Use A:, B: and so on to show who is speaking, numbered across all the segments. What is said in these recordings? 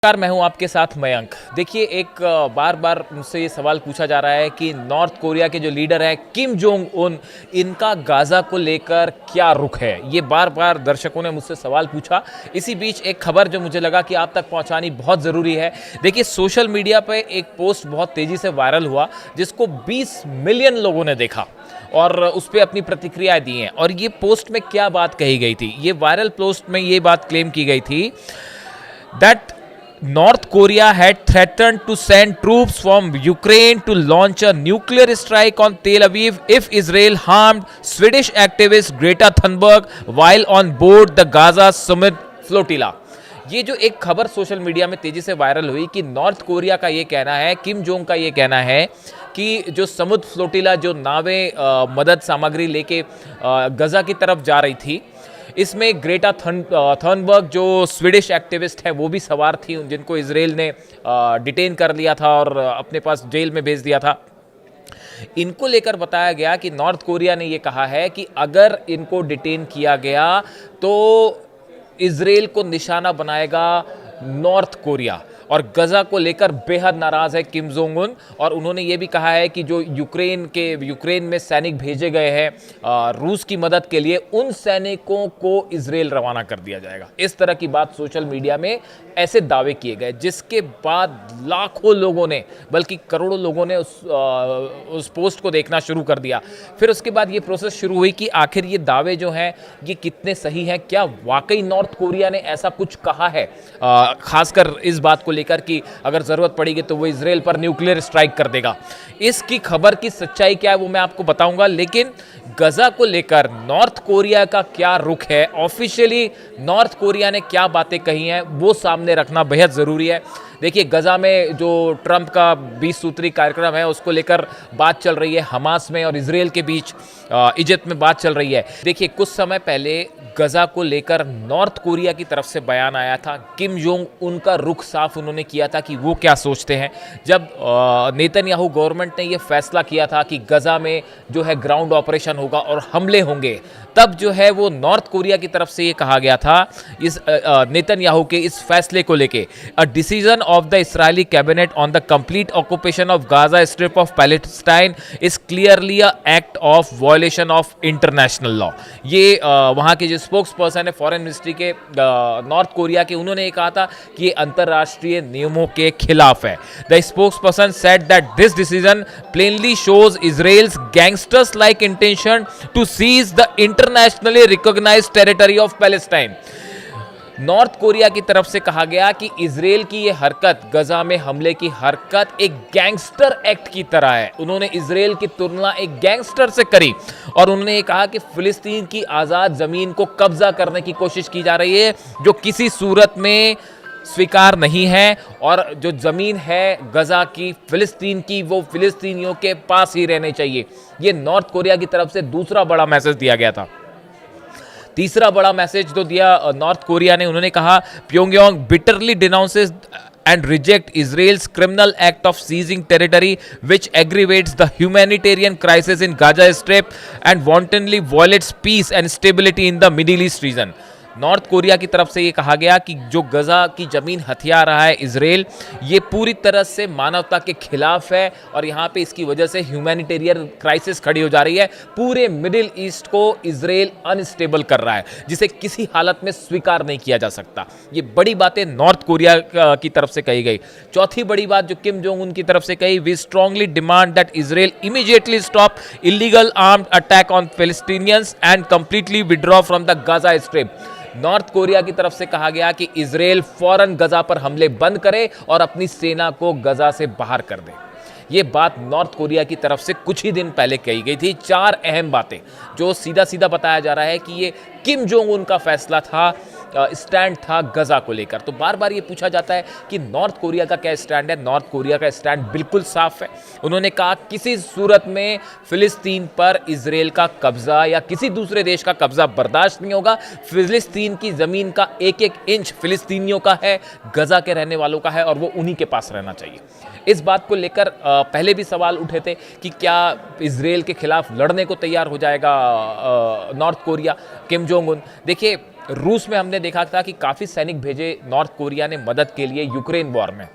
A: नमस्कार, मैं हूं आपके साथ मयंक। देखिए, एक बार बार मुझसे ये सवाल पूछा जा रहा है कि नॉर्थ कोरिया के जो लीडर हैं किम जोंग उन, इनका गाज़ा को लेकर क्या रुख है। ये बार बार दर्शकों ने मुझसे सवाल पूछा। इसी बीच एक खबर जो मुझे लगा कि आप तक पहुंचानी बहुत ज़रूरी है। देखिए, सोशल मीडिया पे एक पोस्ट बहुत तेज़ी से वायरल हुआ जिसको 20 मिलियन लोगों ने देखा और उस पर अपनी प्रतिक्रियाएं दी हैं। और ये पोस्ट में क्या बात कही गई थी, ये वायरल पोस्ट में ये बात क्लेम की गई थी that North Korea had threatened to send troops from Ukraine to launch a nuclear strike on Tel Aviv if Israel harmed Swedish activist Greta Thunberg while on board the Gaza Summit flotilla। ये जो एक खबर social media में तेजी से viral हुई कि north Korea का ये कहना है, किम जोंग का ये कहना है कि जो समुद्र फ्लोटिला, जो नावें मदद सामग्री लेके गजा की तरफ जा रही थी, इसमें ग्रेटा थर्नबर्ग जो स्वीडिश एक्टिविस्ट है वो भी सवार थी, जिनको इजराइल ने डिटेन कर लिया था और अपने पास जेल में भेज दिया था। इनको लेकर बताया गया कि नॉर्थ कोरिया ने ये कहा है कि अगर इनको डिटेन किया गया तो इजराइल को निशाना बनाएगा नॉर्थ कोरिया। और गजा को लेकर बेहद नाराज है किम जोंग उन। और उन्होंने ये भी कहा है कि जो यूक्रेन में सैनिक भेजे गए हैं रूस की मदद के लिए, उन सैनिकों को इजराइल रवाना कर दिया जाएगा। इस तरह की बात सोशल मीडिया में ऐसे दावे किए गए, जिसके बाद लाखों लोगों ने, बल्कि करोड़ों लोगों ने उस पोस्ट को देखना शुरू कर दिया। फिर उसके बाद ये प्रोसेस शुरू हुई कि आखिर ये दावे जो हैं ये कितने सही हैं, क्या वाकई नॉर्थ कोरिया ने ऐसा कुछ कहा है, खासकर इस बात को लेकर कि अगर जरूरत पड़ेगी तो वो इजराइल पर न्यूक्लियर स्ट्राइक कर देगा। इसकी खबर की सच्चाई क्या है वो मैं आपको बताऊंगा, लेकिन गजा को लेकर नॉर्थ कोरिया का क्या रुख है, ऑफिशियली नॉर्थ कोरिया ने क्या बातें कही हैं, वो सामने रखना बेहद ज़रूरी है। देखिए, गजा में जो ट्रंप का 20 सूत्री कार्यक्रम है उसको लेकर बात चल रही है, हमास में और इजराइल के बीच इजिप्ट में बात चल रही है। देखिए, कुछ समय पहले गजा को लेकर नॉर्थ कोरिया की तरफ से बयान आया था। किम जोंग उनका रुख साफ उन्होंने किया था कि वो क्या सोचते हैं। जब नेतन्याहू गवर्नमेंट ने ये फैसला किया था कि गजा में जो है ग्राउंड ऑपरेशन होगा और हमले होंगे, तब जो है वो नॉर्थ कोरिया की तरफ से ये कहा गया था इस नेतन्याहू के इस फैसले को लेके, a decision of the Israeli cabinet on the complete occupation of Gaza strip of Palestine is clearly a act of violation of international law. ये वहाँ के जो स्पोक्स पर्सन है फॉरेन मिनिस्ट्री के नॉर्थ कोरिया के, उन्होंने ये कहा था कि ये अंतर्राष्ट्रीय नियमों के खिलाफ है। The spokesperson said that this decision plainly shows Israel's gangsters like intention to seize the internationally recognised territory of Palestine. North Korea की तरफ से कहा गया कि इजराइल की ये हरकत, गजा में हमले की हरकत, एक गैंगस्टर एक्ट की तरह है। उन्होंने इजराइल की तुलना एक गैंगस्टर से करी और उन्होंने ये कहा कि फिलिस्तीन की आज़ाद ज़मीन को कब्जा करने की कोशिश की जा रही है, जो किसी सूरत में स्वीकार नहीं है। और जो ज़मीन है गजा की, फिलिस्तीन की, वो फिलिस्तीनियों के पास ही रहने चाहिए। ये नॉर्थ कोरिया की तरफ से दूसरा बड़ा मैसेज दिया गया था। तीसरा बड़ा मैसेज जो दिया नॉर्थ कोरिया ने, उन्होंने कहा Pyongyang bitterly denounces and reject Israel's criminal act of seizing territory which aggravates the humanitarian crisis in Gaza Strip and wantonly violates peace and stability in the Middle East region। North Korea की तरफ से ये कहा गया कि जो गजा की ज़मीन हथिया रहा है इजराइल, ये पूरी तरह से मानवता के खिलाफ है और यहाँ पे इसकी वजह से ह्यूमैनिटेरियन क्राइसिस खड़ी हो जा रही है। पूरे मिडिल ईस्ट को इजराइल अनस्टेबल कर रहा है, जिसे किसी हालत में स्वीकार नहीं किया जा सकता। ये बड़ी बातें नॉर्थ कोरिया की तरफ से कही गई। चौथी बड़ी बात जो किम जोंग उन की तरफ से कही, we strongly demand that Israel immediately stop illegal armed attack on Palestinians and completely withdraw from the Gaza Strip. North Korea की तरफ से कहा गया कि इजराइल फौरन गजा पर हमले बंद करे और अपनी सेना को गजा से बाहर कर दे। ये बात नॉर्थ कोरिया की तरफ से कुछ ही दिन पहले कही गई थी। 4 अहम बातें जो सीधा सीधा बताया जा रहा है कि ये किम जोंग उन का फैसला था, स्टैंड था गजा को लेकर। तो बार बार ये पूछा जाता है कि नॉर्थ कोरिया का क्या स्टैंड है। नॉर्थ कोरिया का स्टैंड बिल्कुल साफ है। उन्होंने कहा किसी सूरत में फिलिस्तीन पर इजराइल का कब्जा या किसी दूसरे देश का कब्जा बर्दाश्त नहीं होगा। फिलिस्तीन की ज़मीन का एक एक इंच फिलिस्तीनियों का है, गजा के रहने वालों का है और वो उन्हीं के पास रहना चाहिए। इस बात को लेकर पहले भी सवाल उठे थे कि क्या इजराइल के खिलाफ लड़ने को तैयार हो जाएगा north Korea, Kim Jong Un. देखिए, रूस में हमने देखा था कि काफ़ी सैनिक भेजे नॉर्थ कोरिया ने मदद के लिए यूक्रेन वॉर में।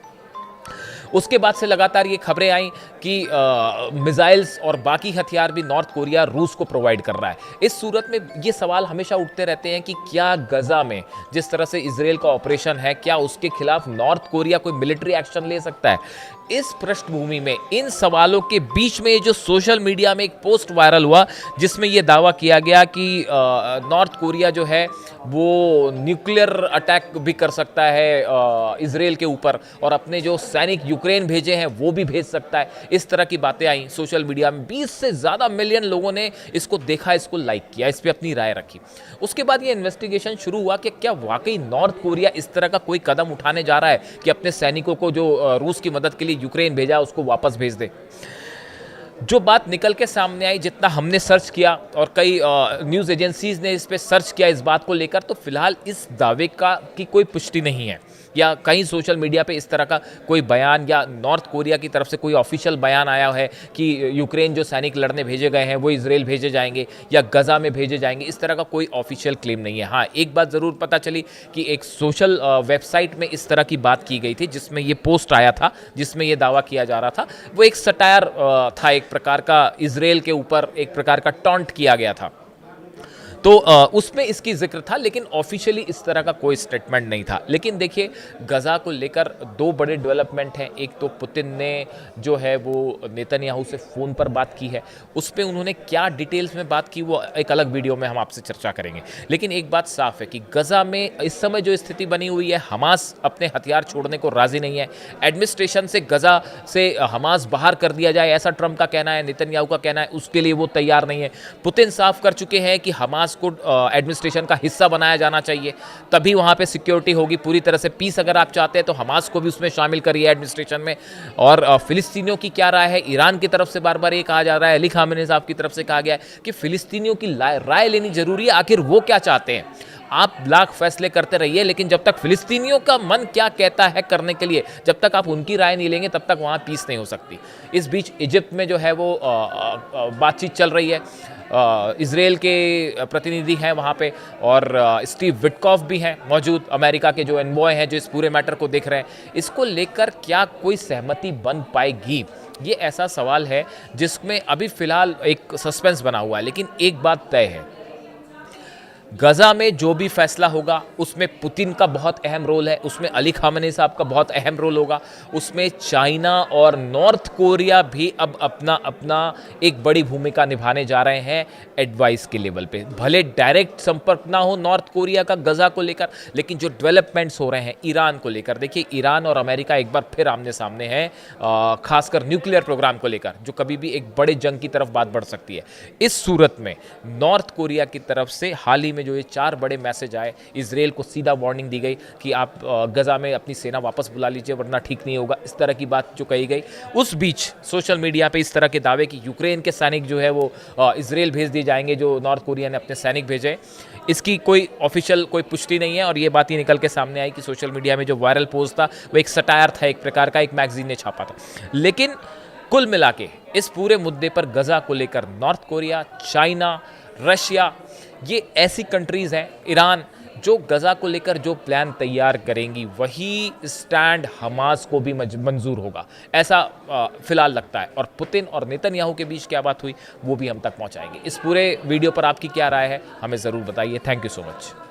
A: उसके बाद से लगातार ये खबरें आई कि मिसाइल्स और बाकी हथियार भी नॉर्थ कोरिया रूस को प्रोवाइड कर रहा है। इस सूरत में ये सवाल हमेशा उठते रहते हैं कि क्या गजा में जिस तरह से इजराइल का ऑपरेशन है, क्या उसके खिलाफ नॉर्थ कोरिया कोई मिलिट्री एक्शन ले सकता है? इस पृष्ठभूमि में, इन सवालों के बीच में जो सोशल मीडिया में एक पोस्ट वायरल हुआ जिसमें यह दावा किया गया कि नॉर्थ कोरिया जो है वो न्यूक्लियर अटैक भी कर सकता है इजराइल के ऊपर, और अपने जो सैनिक यूक्रेन भेजे हैं वो भी भेज सकता है। इस तरह की बातें आई सोशल मीडिया में। 20 से ज़्यादा मिलियन लोगों ने इसको देखा, इसको लाइक किया, इस पर अपनी राय रखी। उसके बाद ये इन्वेस्टिगेशन शुरू हुआ कि क्या वाकई नॉर्थ कोरिया इस तरह का कोई कदम उठाने जा रहा है कि अपने सैनिकों को जो रूस की मदद के लिए यूक्रेन भेजा उसको वापस भेज दे। जो बात निकल के सामने आई, जितना हमने सर्च किया और कई न्यूज़ एजेंसीज ने इस पे सर्च किया इस बात को लेकर, तो फिलहाल इस दावे की कोई पुष्टि नहीं है, या कहीं सोशल मीडिया पे इस तरह का कोई बयान या नॉर्थ कोरिया की तरफ से कोई ऑफिशियल बयान आया है कि यूक्रेन जो सैनिक लड़ने भेजे गए हैं वो इजराइल भेजे जाएंगे या गजा में भेजे जाएंगे। इस तरह का कोई ऑफिशियल क्लेम नहीं है। हाँ, एक बात ज़रूर पता चली कि एक सोशल वेबसाइट में इस तरह की बात की गई थी जिसमें ये पोस्ट आया था, जिसमें ये दावा किया जा रहा था। वो एक सटायर था, एक प्रकार का इजराइल के ऊपर एक प्रकार का टॉन्ट किया गया था, तो उसमें इसकी जिक्र था, लेकिन ऑफिशियली इस तरह का कोई स्टेटमेंट नहीं था। लेकिन देखिए, गजा को लेकर दो बड़े डेवलपमेंट हैं। एक तो पुतिन ने जो है वो नेतन्याहू से फ़ोन पर बात की है, उस पर उन्होंने क्या डिटेल्स में बात की वो एक अलग वीडियो में हम आपसे चर्चा करेंगे। लेकिन एक बात साफ है कि गजा में इस समय जो स्थिति बनी हुई है, हमास अपने हथियार छोड़ने को राज़ी नहीं है। एडमिनिस्ट्रेशन से गजा से हमास बाहर कर दिया जाए, ऐसा ट्रंप का कहना है, नेतन्याहू का कहना है, उसके लिए वो तैयार नहीं है। पुतिन साफ कर चुके हैं कि हमास को एडमिनिस्ट्रेशन का हिस्सा बनाया जाना चाहिए, तभी वहाँ पे सिक्योरिटी होगी। पूरी तरह से पीस अगर आप चाहते हैं तो हमास को भी उसमें शामिल करिए एडमिनिस्ट्रेशन में। और फिलिस्तीनियों की क्या राय है? ईरान की तरफ से बार बार ये कहा जा रहा है, अली खामेनी साहब की तरफ से कहा गया है कि फिलिस्तीनियों की राय लेनी जरूरी है, आखिर वो क्या चाहते हैं। आप लाख फैसले करते रहिए, लेकिन जब तक फिलिस्तीनियों का मन क्या कहता है करने के लिए, जब तक आप उनकी राय नहीं लेंगे तब तक वहाँ पीस नहीं हो सकती। इस बीच इजिप्ट में जो है वो बातचीत चल रही है। इजराइल के प्रतिनिधि हैं वहाँ पे, और स्टीव विटकॉफ भी हैं मौजूद, अमेरिका के जो एनवॉय हैं जो इस पूरे मैटर को देख रहे हैं। इसको लेकर क्या कोई सहमति बन पाएगी, ये ऐसा सवाल है जिसमें अभी फ़िलहाल एक सस्पेंस बना हुआ है। लेकिन एक बात तय है, गजा में जो भी फैसला होगा उसमें पुतिन का बहुत अहम रोल है, उसमें अली खामेनी साहब का बहुत अहम रोल होगा, उसमें चाइना और नॉर्थ कोरिया भी अब अपना अपना एक बड़ी भूमिका निभाने जा रहे हैं एडवाइस के लेवल पे। भले डायरेक्ट संपर्क ना हो नॉर्थ कोरिया का गजा को लेकर, लेकिन जो डेवलपमेंट्स हो रहे हैं ईरान को लेकर, देखिए ईरान और अमेरिका एक बार फिर आमने सामने हैं, खासकर न्यूक्लियर प्रोग्राम को लेकर, जो कभी भी एक बड़े जंग की तरफ बात बढ़ सकती है। इस सूरत में नॉर्थ कोरिया की तरफ से हाल ही में जो ये 4 बड़े मैसेज आए, इजराइल को सीधा वार्निंग दी गई कि आप गजा में अपनी सेना वापस बुला लीजिए वरना ठीक नहीं होगा, इस तरह की बात जो कही गई। उस बीच सोशल मीडिया पे इस तरह के दावे कि यूक्रेन के सैनिक जो है वो इजराइल भेज दिए जाएंगे, जो नॉर्थ कोरिया ने अपने सैनिक भेजे, इसकी कोई ऑफिशियल कोई पुष्टि नहीं है। और ये बात ही निकल के सामने आई कि सोशल मीडिया में जो वायरल पोस्ट था वो एक सटायर था, एक प्रकार का, एक मैगजीन ने छापा था। लेकिन कुल मिला के इस पूरे मुद्दे पर गजा को लेकर नॉर्थ कोरिया, चाइना, रशिया, ये ऐसी कंट्रीज़ हैं, ईरान, जो गजा को लेकर जो प्लान तैयार करेंगी वही स्टैंड हमास को भी मंजूर होगा, ऐसा फिलहाल लगता है। और पुतिन और नेतन्याहू के बीच क्या बात हुई वो भी हम तक पहुंचाएंगे। इस पूरे वीडियो पर आपकी क्या राय है हमें ज़रूर बताइए। Thank you so much.